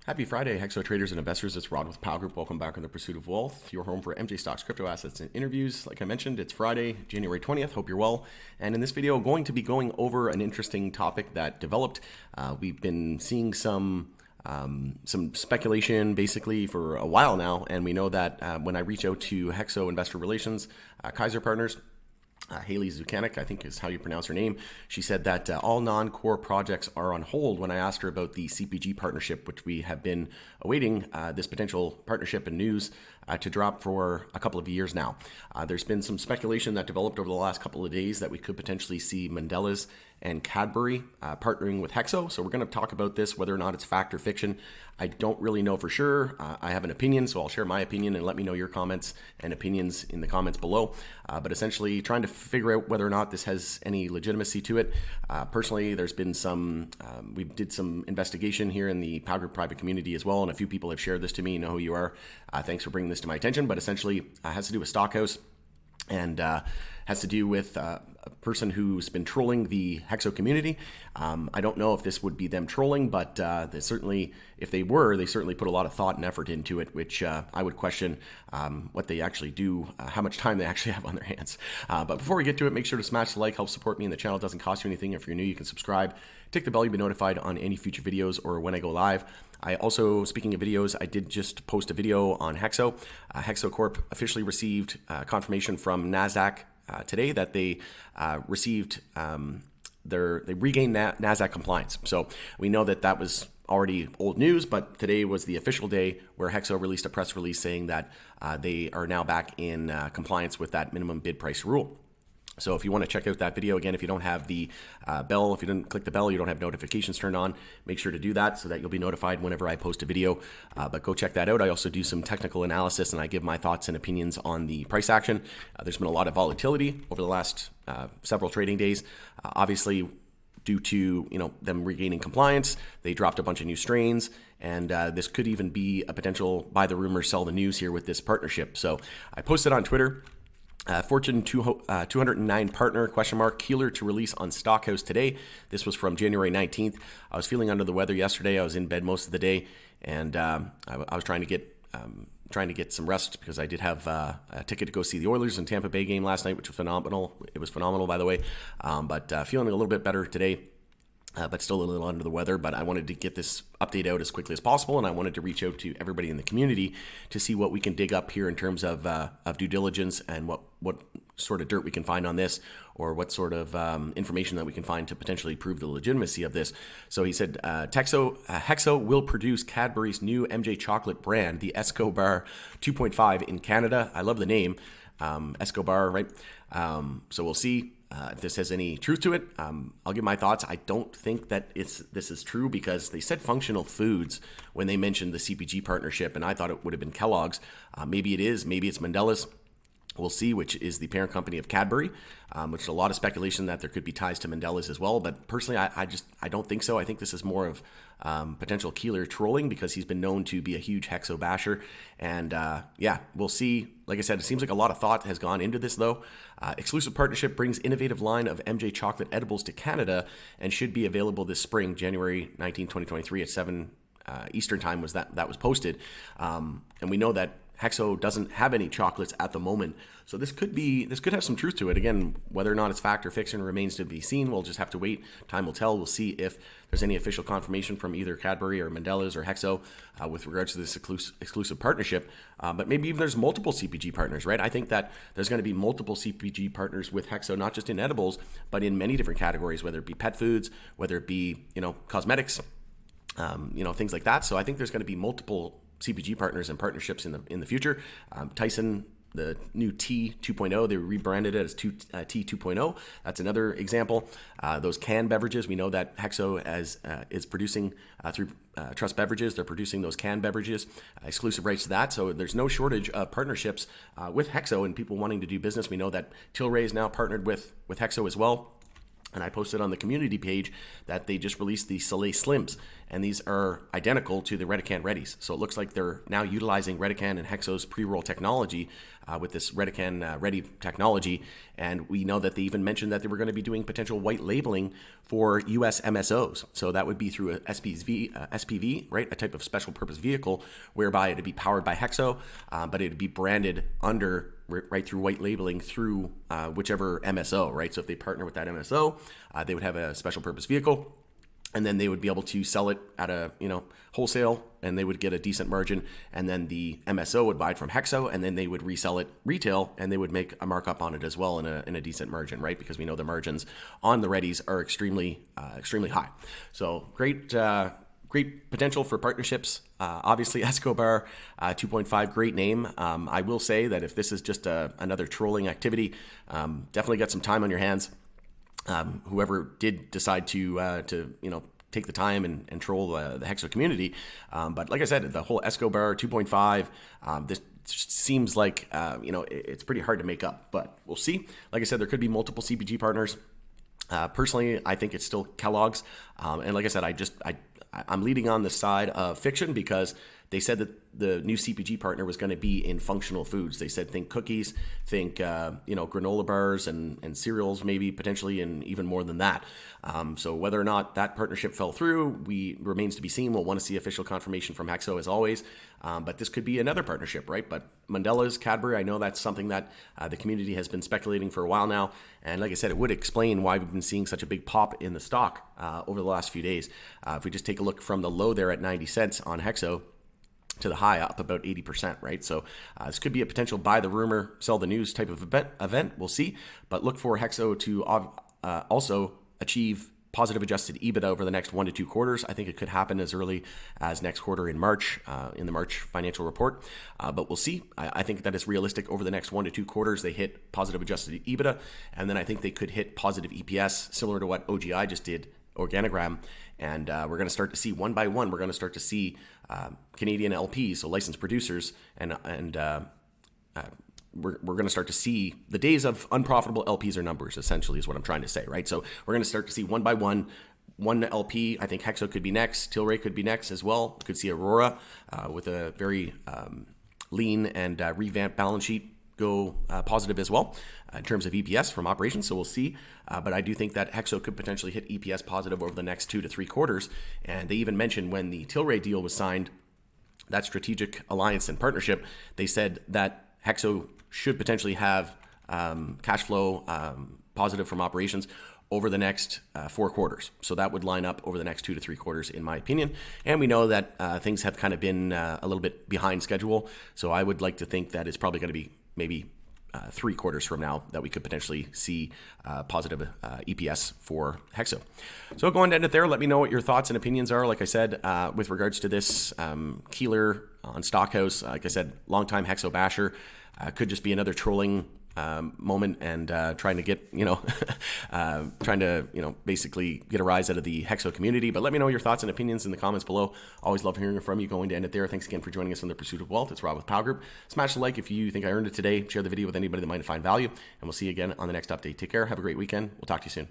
Happy Friday, HEXO traders and investors. It's Rod with Powell Group. Welcome back on The Pursuit of Wealth, your home for MJ stocks, crypto assets, and interviews. Like I mentioned, it's Friday, January 20th. Hope you're well. And in this video, I'm going to be going over an interesting topic that developed. We've been seeing some speculation basically for a while now, and we know that when I reach out to HEXO Investor Relations, Kaiser Partners, Haley Zukanik, I think is how you pronounce her name. She said that all non-core projects are on hold when I asked her about the CPG partnership, which we have been awaiting this potential partnership and news to drop for a couple of years now. There's been some speculation that developed over the last couple of days that we could potentially see Mondelez and Cadbury partnering with HEXO. So we're going to talk about this, whether or not it's fact or fiction. I don't really know for sure. I have an opinion, so I'll share my opinion and let me know your comments and opinions in the comments below. But essentially trying to figure out whether or not this has any legitimacy to it. Personally, there's been some, we did some investigation here in the Powell Group private community as well, and a few people have shared this to me. You know who you are. Thanks for bringing this to my attention, but essentially has to do with Stockhouse and has to do with a person who's been trolling the HEXO community. I don't know if this would be them trolling, but they certainly, if they were, they certainly put a lot of thought and effort into it, which I would question what they actually do, how much time they actually have on their hands. But before we get to it, make sure to smash the like, help support me in the channel. It doesn't cost you anything. If you're new, you can subscribe. Tick the bell, you'll be notified on any future videos or when I go live. I also, speaking of videos, I did just post a video on HEXO. HEXO Corp officially received confirmation from NASDAQ today that they received they regained NASDAQ compliance. So we know that that was already old news, but today was the official day where HEXO released a press release saying that they are now back in compliance with that minimum bid price rule. So if you want to check out that video, again, if you don't have the bell, if you didn't click the bell, you don't have notifications turned on, make sure to do that so that you'll be notified whenever I post a video. But go check that out. I also do some technical analysis and I give my thoughts and opinions on the price action. There's been a lot of volatility over the last several trading days. Obviously, due to them regaining compliance, they dropped a bunch of new strains, and this could even be a potential buy the rumor, sell the news here with this partnership. So I posted on Twitter. Fortune 209 partner, Keeler to release on Stockhouse today. This was from January 19th. I was feeling under the weather yesterday. I was in bed most of the day, and I was trying to get some rest because I did have a ticket to go see the Oilers and Tampa Bay game last night, which was phenomenal. It was phenomenal, by the way. But feeling a little bit better today. But still a little under the weather. But I wanted to get this update out as quickly as possible, and I wanted to reach out to everybody in the community to see what we can dig up here in terms of due diligence and what sort of dirt we can find on this, or what sort of information that we can find to potentially prove the legitimacy of this. So he said, HEXO will produce Cadbury's new MJ chocolate brand, the Esco-Bar 2.5 in Canada. I love the name, Esco-Bar, right? So we'll see. If this has any truth to it, I'll give my thoughts. I don't think that this is true because they said functional foods when they mentioned the CPG partnership, and I thought it would have been Kellogg's. Maybe it is. Maybe it's Mondelez. We'll see, which is the parent company of Cadbury, which is a lot of speculation that there could be ties to Mondelez as well. But personally, I don't think so. I think this is more of potential Keeler trolling because he's been known to be a huge HEXO basher. And yeah, we'll see. Like I said, it seems like a lot of thought has gone into this, though. Exclusive partnership brings innovative line of MJ chocolate edibles to Canada and should be available this spring, January 19, 2023 at 7 Eastern time was that was posted. And we know that HEXO doesn't have any chocolates at the moment. So this could have some truth to it. Again, whether or not it's fact or fiction remains to be seen. We'll just have to wait. Time will tell. We'll see if there's any official confirmation from either Cadbury or Mondelez or HEXO with regards to this exclusive partnership. But maybe even there's multiple CPG partners, right? I think that there's going to be multiple CPG partners with HEXO, not just in edibles, but in many different categories, whether it be pet foods, whether it be, cosmetics, things like that. So I think there's going to be multiple CPG partners and partnerships in the future. Tyson, the new T 2.0, they rebranded it as T 2.0. That's another example. Those canned beverages, we know that HEXO is producing through Trust Beverages. They're producing those canned beverages, exclusive rights to that. So there's no shortage of partnerships with HEXO and people wanting to do business. We know that Tilray is now partnered with HEXO as well. And I posted on the community page that they just released the Soleil Slims, and these are identical to the Redecan Readies. So it looks like they're now utilizing Redecan and HEXO's pre-roll technology with this Redecan Ready technology. And we know that they even mentioned that they were going to be doing potential white labeling for US MSOs. So that would be through a SPV, right? A type of special purpose vehicle whereby it'd be powered by HEXO, but it'd be branded under right through white labeling through whichever MSO, right? So if they partner with that MSO, they would have a special purpose vehicle, and then they would be able to sell it at a wholesale, and they would get a decent margin, and then the MSO would buy it from HEXO, and then they would resell it retail, and they would make a markup on it as well in a decent margin, right? Because we know the margins on the Readies are extremely high. So great potential for partnerships. Obviously, Esco-Bar 2.5, great name. I will say that if this is just another trolling activity, definitely got some time on your hands. Whoever did decide to take the time and troll the HEXO community. But like I said, the whole Esco-Bar 2.5, this seems like, it's pretty hard to make up, but we'll see. Like I said, there could be multiple CPG partners. Personally, I think it's still Kellogg's. And like I said, I'm leading on the side of fiction because they said that the new CPG partner was going to be in functional foods. They said think cookies, think granola bars and cereals, maybe potentially, and even more than that. So whether or not that partnership fell through, remains to be seen. We'll want to see official confirmation from HEXO as always. But this could be another partnership, right? But Mondelez, Cadbury, I know that's something that the community has been speculating for a while now. And like I said, it would explain why we've been seeing such a big pop in the stock over the last few days. If we just take a look from the low there at 90 cents on HEXO to the high, up about 80%, right? So this could be a potential buy the rumor, sell the news type of event. We'll see. But look for HEXO to also achieve positive adjusted EBITDA over the next 1 to 2 quarters. I think it could happen as early as next quarter in March, in the March financial report. But we'll see. I think that is realistic. Over the next 1 to 2 quarters, they hit positive adjusted EBITDA. And then I think they could hit positive EPS, similar to what OGI just did, Organogram. And we're going to start to see one by one, we're going to start to see Canadian LPs, so licensed producers, and we're going to start to see the days of unprofitable LPs or numbers, essentially, is what I'm trying to say, right? So we're going to start to see one by one LP. I think HEXO could be next. Tilray could be next as well. We could see Aurora with a very lean and revamped balance sheet go positive as well in terms of EPS from operations. So we'll see. But I do think that HEXO could potentially hit EPS positive over the next 2 to 3 quarters. And they even mentioned when the Tilray deal was signed, that strategic alliance and partnership, they said that HEXO should potentially have cash flow positive from operations over the next 4 quarters. So that would line up over the next 2 to 3 quarters, in my opinion. And we know that things have kind of been a little bit behind schedule. So I would like to think that it's probably going to be maybe 3 quarters from now that we could potentially see positive EPS for HEXO. So going to end it there. Let me know what your thoughts and opinions are. Like I said, with regards to this Keeler on Stockhouse, like I said, longtime HEXO basher, could just be another trolling moment and trying to get, basically get a rise out of the HEXO community. But let me know your thoughts and opinions in the comments below. Always love hearing from you. Going to end it there. Thanks again for joining us on the Pursuit of Wealth. It's Rob with Powell Group. Smash the like if you think I earned it today. Share the video with anybody that might find value. And we'll see you again on the next update. Take care. Have a great weekend. We'll talk to you soon.